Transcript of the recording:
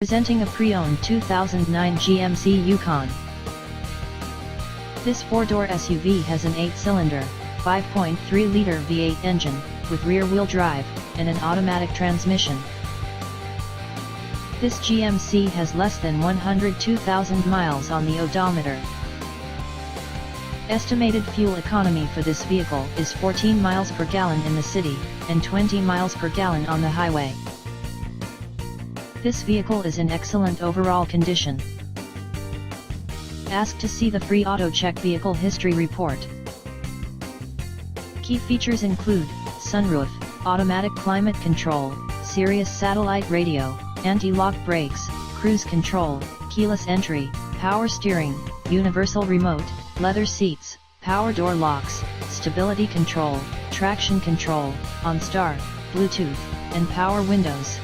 Presenting a pre-owned 2009 GMC Yukon. This four-door SUV has an 8-cylinder, 5.3-liter V8 engine, with rear-wheel drive, and an automatic transmission. This GMC has less than 102,000 miles on the odometer. Estimated fuel economy for this vehicle is 14 miles per gallon in the city, and 20 miles per gallon on the highway. This vehicle is in excellent overall condition. Ask to see the free AutoCheck Vehicle History Report. Key features include sunroof, automatic climate control, Sirius satellite radio, anti-lock brakes, cruise control, keyless entry, power steering, universal remote, leather seats, power door locks, stability control, traction control, OnStar, Bluetooth, and power windows.